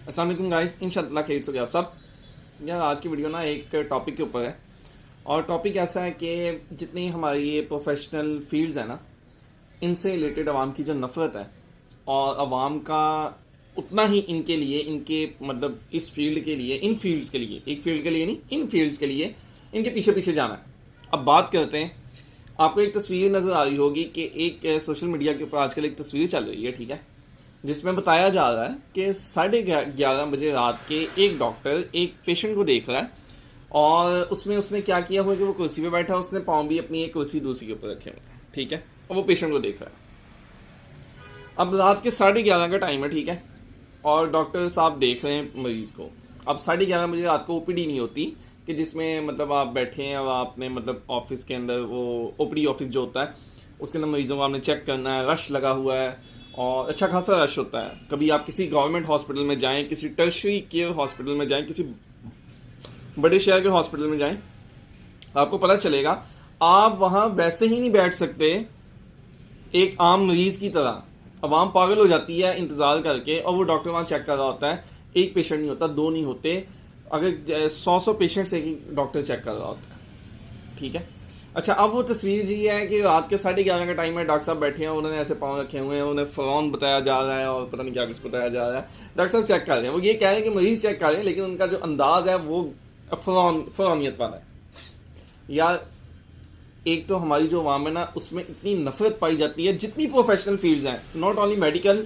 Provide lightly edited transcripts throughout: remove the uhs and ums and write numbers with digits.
अस्सलाम वालेकुम गाइस, इंशाअल्लाह खैरियत से होगे आप सब। यार आज की वीडियो ना एक टॉपिक के ऊपर है और टॉपिक ऐसा है कि जितनी हमारी ये प्रोफेशनल फील्ड्स हैं ना, इनसे रिलेटेड आवाम की जो नफ़रत है और आवाम का उतना ही इनके लिए, इनके मतलब इस फील्ड के लिए, इन फील्ड्स के लिए, एक फील्ड के लिए नहीं, इन फील्ड्स के लिए इनके पीछे पीछे जाना है। अब बात करते हैं, आपको एक तस्वीर नज़र आ रही होगी कि एक सोशल मीडिया के ऊपर आजकल एक तस्वीर चल रही है, ठीक है, जिसमें बताया जा रहा है कि 11:30 बजे रात के एक डॉक्टर एक पेशेंट को देख रहा है और उसमें उसने क्या किया हुआ कि वो कुर्सी पे बैठा, उसने पाँव भी अपनी एक कुर्सी दूसरी के ऊपर रखे हुए हैं, ठीक है, और वो पेशेंट को देख रहा है। अब रात के 11:30 का टाइम है, ठीक है, और डॉक्टर साहब देख रहे हैं मरीज को। अब 11:30 बजे रात को ओपीडी नहीं होती कि जिसमें मतलब आप बैठे हैं और आपने मतलब ऑफिस के अंदर वो ओपीडी ऑफिस जो होता है उसके अंदर मरीजों को आपने चेक करना है, रश लगा हुआ है और अच्छा खासा रश होता है। कभी आप किसी गवर्नमेंट हॉस्पिटल में जाएं, किसी टर्शरी केयर हॉस्पिटल में जाएं, किसी बड़े शहर के हॉस्पिटल में जाएं, आपको पता चलेगा आप वहां वैसे ही नहीं बैठ सकते एक आम मरीज की तरह। अवाम पागल हो जाती है इंतज़ार करके और वो डॉक्टर वहाँ चेक कर रहा होता है। एक पेशेंट नहीं होता, दो नहीं होते, अगर 100 पेशेंट्स एक ही डॉक्टर चेक कर रहा होता है, ठीक है। अच्छा, अब वो तस्वीर जी है कि रात के 11:30 का टाइम है, डॉक्टर साहब बैठे हैं, उन्होंने ऐसे पाँव रखे हुए हैं, उन्हें फ़रौन बताया जा रहा है और पता नहीं क्या कुछ बताया जा रहा है। डॉक्टर साहब चेक कर रहे हैं, वो ये कह रहे हैं कि मरीज़ चेक कर रहे हैं, लेकिन उनका जो अंदाज़ है वो फ़रौनियत वाला है। यार एक तो हमारी जो अवाम है ना, उसमें इतनी नफरत पाई जाती है, जितनी प्रोफेशनल फील्ड्स हैं, not only medical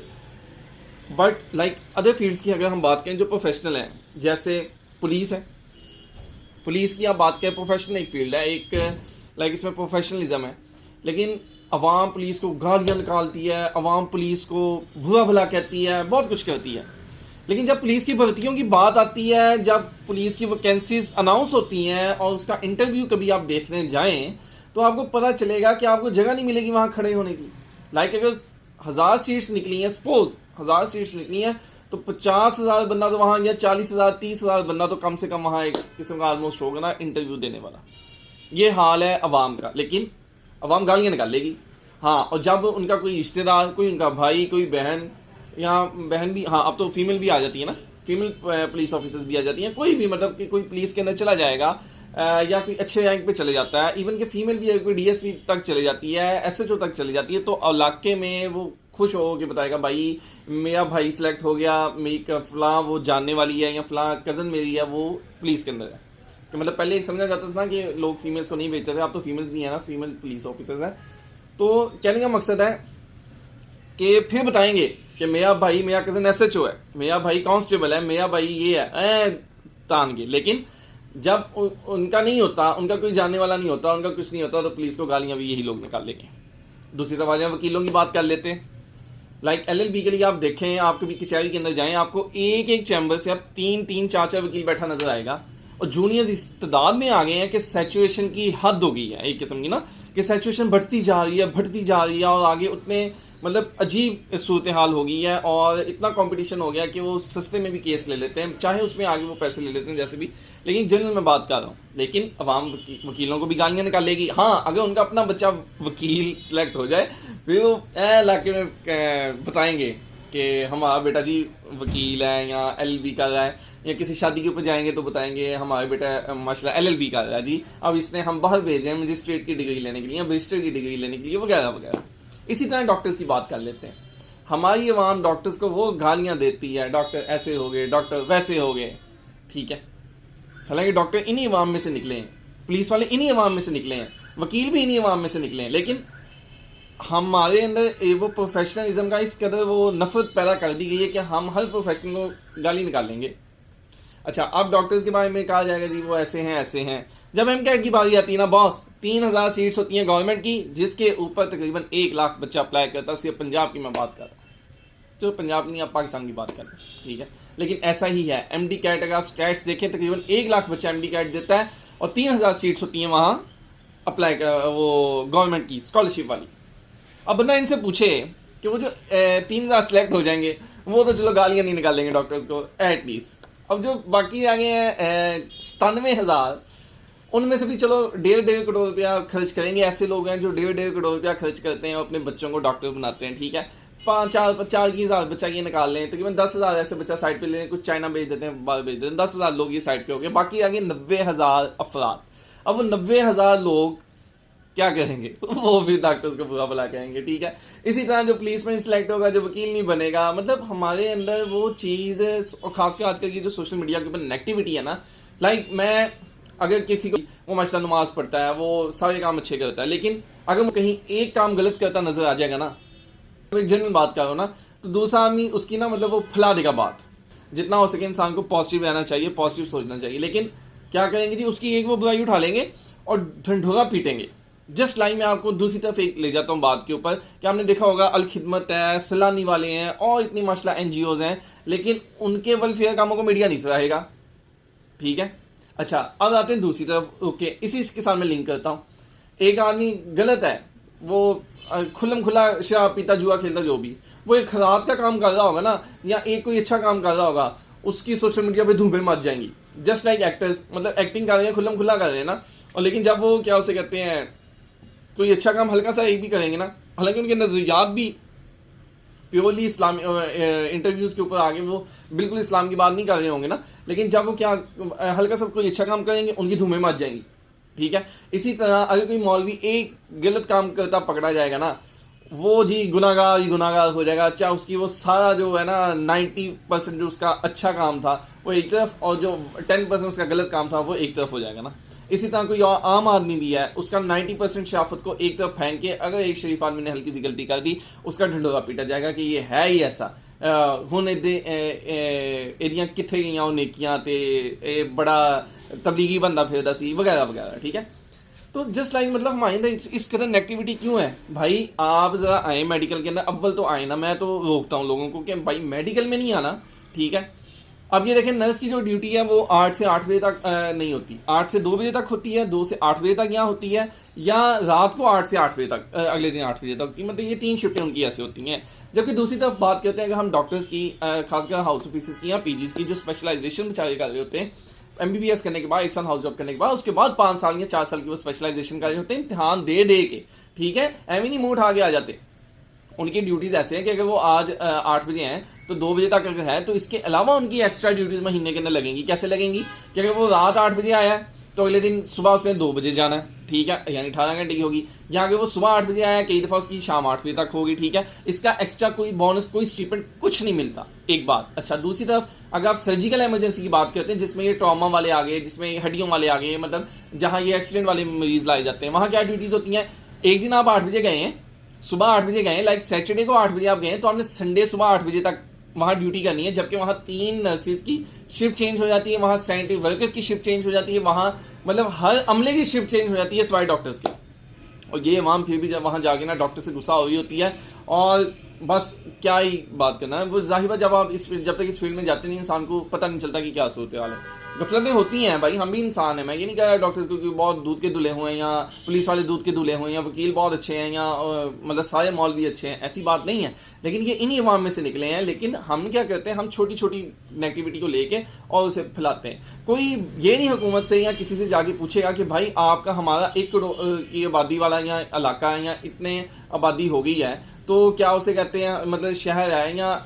but like other fields की अगर हम बात करें जो प्रोफेशनल हैं, जैसे पुलिस है। पुलिस की आप बात करें, प्रोफेशनल एक फील्ड है, एक लाइक इसमें प्रोफेशनलिज्म है, लेकिन अवाम पुलिस को गालियाँ निकालती है, अवाम पुलिस को बुरा भला कहती है, बहुत कुछ करती है। लेकिन जब पुलिस की भर्तियों की बात आती है, जब पुलिस की वैकेंसीज अनाउंस होती हैं और उसका इंटरव्यू कभी आप देखने जाएं, तो आपको पता चलेगा कि आपको जगह नहीं मिलेगी वहाँ खड़े होने की। लाइक अगर 1000 सीट्स निकली हैं, सपोज 1000 सीट्स निकली हैं, तो 50,000 बंदा तो वहाँ गया, 40,000 30,000 बंदा तो कम से कम वहाँ एक किस्म का ऑलमोस्ट होगा ना इंटरव्यू देने वाला। ये हाल है अवाम का, लेकिन अवाम गालियाँ निकालेगी। हाँ, और जब उनका कोई रिश्तेदार, कोई उनका भाई, कोई बहन, या बहन भी, हाँ अब तो फीमेल भी आ जाती है ना, फीमेल पुलिस ऑफिसर्स भी आ जाती हैं, कोई भी मतलब कि कोई पुलिस के अंदर चला जाएगा या कोई अच्छे रैंक पे चले जाता है, इवन कि फीमेल भी कोई डीएसपी तक चले जाती है, एसएचओ तक चली जाती है, तो इलाके में वो खुश हो के बताएगा भाई मेरा भाई सिलेक्ट हो गया, मेरी फलां वो जानने वाली है या फलां कज़न मेरी है वो पुलिस के अंदर है। कि मतलब पहले एक समझा जाता था कि लोग फीमेल्स को नहीं भेजते थे, अब तो फीमेल्स भी हैं ना, फीमेल पुलिस ऑफिसर्स हैं। तो कहने का मकसद है कि फिर बताएंगे कि मेरा भाई, मेरा कज़न एसएचओ है, मेरा भाई कांस्टेबल है, मेरा भाई ये है, तान के। लेकिन जब उनका नहीं होता, उनका कोई जानने वाला नहीं होता, उनका कुछ नहीं होता, तो पुलिस को गालियां भी यही लोग निकाल लेंगे। दूसरी तरफ आ जाए, वकीलों की बात कर लेते हैं। लाइक एलएलबी के लिए आप देखें, आप कभी कचहरी के अंदर जाएं, आपको एक एक चैम्बर से अब 3 4 वकील बैठा नजर आएगा और जूनियर्स इस तादाद में आ गए हैं कि सैचुरेशन की हद हो गई है एक किस्म की ना, कि सैचुरेशन बढ़ती जा रही है और आगे उतने मतलब अजीब सूरत हाल हो गई है और इतना कंपटीशन हो गया कि वो सस्ते में भी केस ले लेते हैं, चाहे उसमें आगे वो पैसे ले लेते हैं जैसे भी। लेकिन जनरल में बात कर रहा हूँ, लेकिन अवाम वकीलों को भी गालियाँ निकालेगी। हाँ, अगर उनका अपना बच्चा वकील सेलेक्ट हो जाए, फिर वो इलाके में बताएंगे कि हमारा बेटा जी वकील है या एलएलबी कर रहा है, या किसी शादी के ऊपर जाएंगे तो बताएंगे हमारा बेटा माशाल्लाह एलएलबी कर रहा है जी, अब इसने हम बाहर भेजे हैं मजिस्ट्रेट की डिग्री लेने के लिए, बैरिस्टर की डिग्री लेने के लिए, वगैरह वगैरह। इसी तरह डॉक्टर्स की बात कर लेते हैं। हमारी अवाम डॉक्टर्स को वो गालियाँ देती है, डॉक्टर ऐसे हो गए, डॉक्टर वैसे हो गए, ठीक है। हालांकि डॉक्टर इन्हीं अवाम में से निकले हैं, पुलिस वाले इन्हीं अवाम में से निकले हैं, वकील भी इन्हीं अवाम में से निकले हैं, लेकिन हमारे अंदर वो प्रोफेशनलिज्म का इस कदर वो नफरत पैदा कर दी गई है कि हम हर प्रोफेशन को गाली निकालेंगे। अच्छा, अब डॉक्टर्स के बारे में कहा जाएगा जी वो ऐसे हैं ऐसे हैं। जब एमकेट की बारी आती है ना बॉस, 3,000 सीट्स होती हैं गवर्नमेंट की, जिसके ऊपर तकरीबन 1 लाख बच्चा अप्लाई करता है। सिर्फ पंजाब की मैं बात कर रहा हूँ, तो पंजाब की नहीं, आप पाकिस्तान की बात कर रहे हैं, ठीक है। लेकिन ऐसा ही है, एमडी कैट अगर आप स्टैट्स देखें, तकरीबन 1 लाख बच्चा एमडी कैट देता है और 3,000 सीट्स होती हैं वहाँ अप्लाई वो गवर्नमेंट की स्कॉलरशिप वाली। अब बंदा इनसे पूछे कि वो जो 3,000 सेलेक्ट हो जाएंगे, वो तो चलो गालियाँ नहीं निकालेंगे डॉक्टर्स को एटलीस्ट। अब जो बाकी आ गए हैं 97,000, उनमें से भी चलो 1.5 करोड़ रुपया खर्च करेंगे। ऐसे लोग हैं जो 1.5 करोड़ रुपया खर्च करते हैं और अपने बच्चों को डॉक्टर बनाते हैं, ठीक है। 4,000 बच्चा ये निकाल लें, तकरीबन 10,000 ऐसे बच्चा साइड पे ले लें, कुछ चाइना भेज देते हैं, बाहर भेज देते हैं, 10,000 लोग ये साइड पे हो गए, बाकी आगे 90,000 अफराद। अब वो 90,000 लोग क्या करेंगे? वो भी डॉक्टर्स को बुरा भला कहेंगे, ठीक है। इसी तरह जो पुलिस में सिलेक्ट होगा, जो वकील नहीं बनेगा, मतलब हमारे अंदर वो चीज़ है। और खासकर आजकल की जो सोशल मीडिया के ऊपर नेगेटिविटी है ना, लाइक मैं अगर किसी को वो माशाल्लाह नमाज पढ़ता है, वो सारे काम अच्छे करता है, लेकिन अगर वो कहीं एक काम गलत करता नजर आ जाएगा ना, तो एक जनरल बात करो ना, तो दूसरा आदमी उसकी ना मतलब वो फैला देगा बात। जितना हो सके इंसान को पॉजिटिव रहना चाहिए, पॉजिटिव सोचना चाहिए, लेकिन क्या करेंगे जी, उसकी एक वो बुराई उठा लेंगे और ढंढोरा पीटेंगे। जस्ट लाइन में आपको दूसरी तरफ एक ले जाता हूँ बात के ऊपर कि आपने देखा होगा अल खिदमत है, सलानी वाले हैं और इतनी माशाल्लाह NGOs हैं, लेकिन उनके वेलफेयर कामों को मीडिया नहीं सराहेगा, ठीक है। अच्छा, अब आते हैं दूसरी तरफ। ओके, इसी के साथ मैं लिंक करता हूँ। एक आदमी गलत है, वो खुल्लम खुला शराब पीता, जुआ खेलता, जो भी, वो एक खराब का काम कर रहा होगा ना, या एक कोई अच्छा काम कर रहा होगा, उसकी सोशल मीडिया पे धूमें मच जाएंगी। जस्ट लाइक एक्टर्स, मतलब एक्टिंग कर रहे हैं, खुल्लम खुला कर रहे हैं ना, और लेकिन जब वो क्या उसे कहते हैं कोई अच्छा काम हल्का सा एक भी करेंगे ना, हालांकि उनके नजरियात भी प्योरली इस्लामी इंटरव्यूज़ के ऊपर आगे वो बिल्कुल इस्लाम की बात नहीं कर रहे होंगे ना, लेकिन जब वो क्या हल्का सा कोई अच्छा काम करेंगे, उनकी धूमें मच जाएंगी, ठीक है। इसी तरह अगर कोई मौलवी एक गलत काम करता पकड़ा जाएगा ना, वो जी गुनाहगार ही गुनाहगार हो जाएगा। अच्छा, उसकी वो सारा जो है ना 90% जो उसका अच्छा काम था वो एक तरफ, और जो 10% उसका गलत काम था वो एक तरफ हो जाएगा ना। इसी तरह कोई आम आदमी भी है, उसका 90% शराफत को एक तरफ फेंक के अगर एक शरीफ आदमी ने हल्की सी गलती कर दी, उसका ढंढोरा पीटा जाएगा कि ये है ही ऐसा, हुण एदियां कित्थे गईयां नेकियां ते बड़ा तबलीगी बंदा फिरदा सी वगैरह वगैरह, ठीक है। तो जस्ट लाइक मतलब हमारे अंदर इस कदर नेगेटिविटी क्यों है भाई? आप ज़रा आए मेडिकल के अंदर, अव्वल तो आए ना, मैं तो रोकता हूँ लोगों को कि भाई मेडिकल में नहीं आना, ठीक है। अब ये देखें, नर्स की जो ड्यूटी है वो 8 से 8 बजे तक नहीं होती, 8 से 2 बजे तक होती है, 2 से 8 बजे तक यहाँ होती है, या रात को 8 से 8 बजे तक अगले दिन 8 बजे तक होती है। मतलब ये 3 शिफ्टें उनकी ऐसी होती हैं। जबकि दूसरी तरफ बात करते हैं अगर हम डॉक्टर्स की, खासकर हाउस ऑफिसर्स की या PGs की, जो स्पेशलाइजेशन बेचारे कर रहे होते हैं MBBS करने के बाद, 1 साल हाउस जॉब करने के बाद, उसके बाद 5 साल या 4 साल की वो स्पेशलाइजेशन कर रहे होते हैं, इम्तिहान दे दे के, ठीक है। एम नहीं मुंह उठा के आ जाते। उनकी ड्यूटीज़ ऐसे हैं कि अगर वो आज 8 बजे हैं तो 2 बजे तक अगर है, तो इसके अलावा उनकी एक्स्ट्रा ड्यूटीज़ महीने के अंदर लगेंगी। कैसे लगेंगी कि अगर वो रात 8 बजे आया है तो अगले दिन सुबह उसने 2 बजे जाना है, ठीक है, यानी 18 घंटे की होगी। या अगर वो सुबह 8 बजे आया, कई दफ़ा उसकी शाम 8 बजे तक होगी, ठीक है। इसका एक्स्ट्रा कोई बोनस, कोई स्टिपेंड कुछ नहीं मिलता, एक बात। अच्छा, दूसरी तरफ अगर आप सर्जिकल इमरजेंसी की बात करते हैं, जिसमें ये ट्रॉमा वाले आ गए, जिसमें हड्डियों वाले आ गए, मतलब जहाँ ये एक्सीडेंट वाले मरीज लाए जाते हैं, वहाँ क्या ड्यूटीज़ होती हैं? एक दिन आप 8 बजे गए हैं, सुबह 8 बजे गए, लाइक सैटरडे को 8 बजे आप गए, तो आपने संडे सुबह 8 बजे तक वहाँ ड्यूटी करनी है। जबकि वहाँ 3 नर्सेज की शिफ्ट चेंज हो जाती है, वहाँ सैनिटरी वर्कर्स की शिफ्ट चेंज हो जाती है, वहाँ मतलब हर अमले की शिफ्ट चेंज हो जाती है सिवाय डॉक्टर्स की। और ये इमाम फिर भी जब वहाँ जाके ना डॉक्टर से गुस्सा हो रही होती है, और बस क्या ही बात करना है। वो जाहिर है जब तक इस फील्ड में जाते नहीं, इंसान को पता नहीं चलता कि क्या सूरत हाल है। गफलतें होती हैं भाई, हम भी इंसान हैं। मैं ये नहीं कह रहा डॉक्टर्स को कि बहुत दूध के दुले हुए हैं, या पुलिस वाले दूध के दुले हुए हैं, या वकील बहुत अच्छे हैं, या मतलब सारे मौलवी अच्छे हैं, ऐसी बात नहीं है। लेकिन ये इन्हीं अवाम में से निकले हैं। लेकिन हम क्या करते हैं, हम छोटी छोटी नेगेटिविटी को लेके और उसे फैलाते हैं। कोई ये नहीं हुकूमत से या किसी से जाके पूछेगा कि भाई आपका हमारा 1 करोड़ की आबादी वाला या इलाका है, या इतने आबादी हो गई है, तो क्या उसे कहते हैं मतलब शहर है, या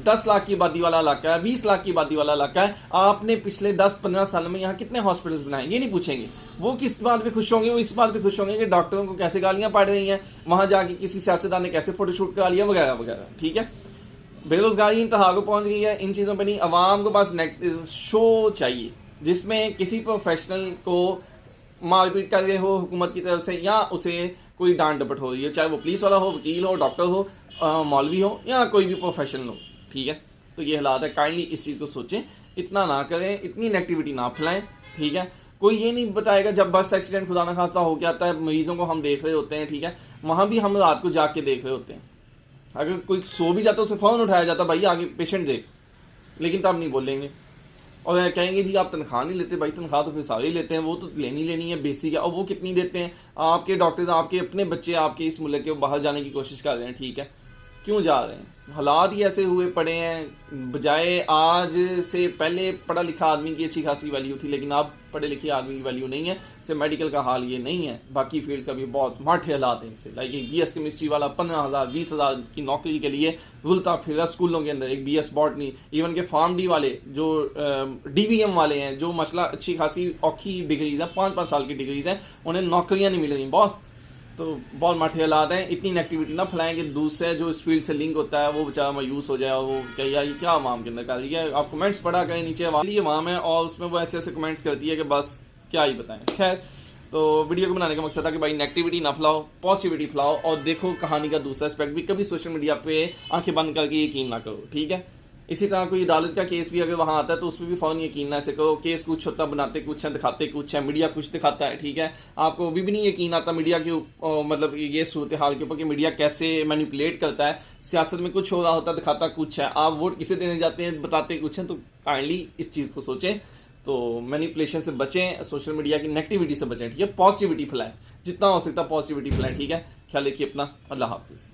10 लाख की आबादी वाला इलाका है, 20 लाख की आबादी वाला इलाका है, आपने पिछले 10-15 साल में यहाँ कितने हॉस्पिटल्स बनाए? ये नहीं पूछेंगे। वो किस बात पे खुश होंगे? वो इस बात पे खुश होंगे कि डॉक्टरों को कैसे गालियाँ पड़ रही हैं, वहाँ जाके किसी सियासतदान ने कैसे फोटोशूट करा लिया, वगैरह वगैरह, ठीक है। बेरोजगारी इंतहा को पहुँच गई है। इन चीज़ों पर नहीं, आवाम को बस शो चाहिए जिसमें किसी प्रोफेशनल को मारपीट कर रहे हो हुकूमत की तरफ से, या उसे कोई डांट डपट हो रही है, चाहे वो पुलिस वाला हो, वकील हो, डॉक्टर हो, मौलवी हो, या कोई भी प्रोफेशनल हो, ठीक है। तो ये हालात है। काइंडली इस चीज़ को सोचें, इतना ना करें, इतनी नेगेटिविटी ना फैलाएं, ठीक है। कोई ये नहीं बताएगा जब बस एक्सीडेंट खुदा ना खास्ता हो के आता है, मरीजों को हम देख रहे होते हैं, ठीक है, वहाँ भी हम रात को जाग के देख रहे होते हैं। अगर कोई सो भी जाता है उसे फ़ौरन उठाया जाता, भाई आगे पेशेंट देख, लेकिन तब नहीं बोलेंगे और कहेंगे जी आप तनख्वाह नहीं लेते। भाई तनख्वाह तो फिर सारे ही लेते हैं, वो तो लेनी है, बेसिक है। और वो कितनी देते हैं? आपके डॉक्टर्स, आपके अपने बच्चे आपके इस मुल्क के बाहर जाने की कोशिश कर रहे हैं, ठीक है, क्यों जा रहे हैं? हालात ही ऐसे हुए पड़े हैं। बजाय आज से पहले पढ़ा लिखा आदमी की अच्छी खासी वैल्यू थी, लेकिन अब पढ़े लिखे आदमी की वैल्यू नहीं है। से मेडिकल का हाल ये नहीं है, बाकी फील्ड्स का भी बहुत माठे हालात हैं इससे। लाइक एक BS केमिस्ट्री वाला 15,000 20,000 की नौकरी के लिए रुलता फिर रहा स्कूलों के अंदर। एक BS बॉटनी, इवन के फार्म डी वाले जो DVM वाले हैं, जो मसला अच्छी खासी औखी डिग्रीज हैं, 5-5 साल की डिग्रीज हैं, उन्हें नौकरियाँ नहीं मिल रही बॉस। तो बहुत माठे हालात हैं। इतनी नेगेटिविटी ना फैलाएं कि दूसरे जो इस फील्ड से लिंक होता है वो बेचारा मायूस हो जाए और वो क्या यार ये क्या आवाम के अंदर कर रही है। आप कमेंट्स पढ़ा करें, नीचे आवाम है और उसमें वो ऐसे ऐसे कमेंट्स करती है कि बस क्या ही बताएं। खैर, तो वीडियो को बनाने का मकसद था कि भाई नेगेटिविटी ना फैलाओ, पॉजिटिविटी फैलाओ और देखो कहानी का दूसरा एस्पेक्ट भी। कभी सोशल मीडिया पे आंखें बंद करके यकीन ना करो, ठीक है। इसी तरह कोई अदालत का केस भी अगर वहाँ आता है तो उसमें भी फ़ौरन यकीन ना ऐसे करो। केस कुछ होता, बनाते कुछ हैं, दिखाते कुछ है, मीडिया कुछ दिखाता है, ठीक है। आपको भी नहीं यकीन आता मीडिया के मतलब ये सूरत हाल के ऊपर कि मीडिया कैसे मैनिपुलेट करता है। सियासत में कुछ हो रहा होता, दिखाता कुछ है, आप वोट किसे देने जाते हैं बताते कुछ हैं। तो काइंडली इस चीज़ को सोचें, तो मैनिपुलेशन से बचें, सोशल मीडिया की नेगेटिविटी से बचें, ठीक है। पॉजिटिविटी फैलाएं, जितना हो सकता पॉजिटिविटी फैलाएं, ठीक है। ख्याल रखिए अपना। अल्लाह हाफिज़।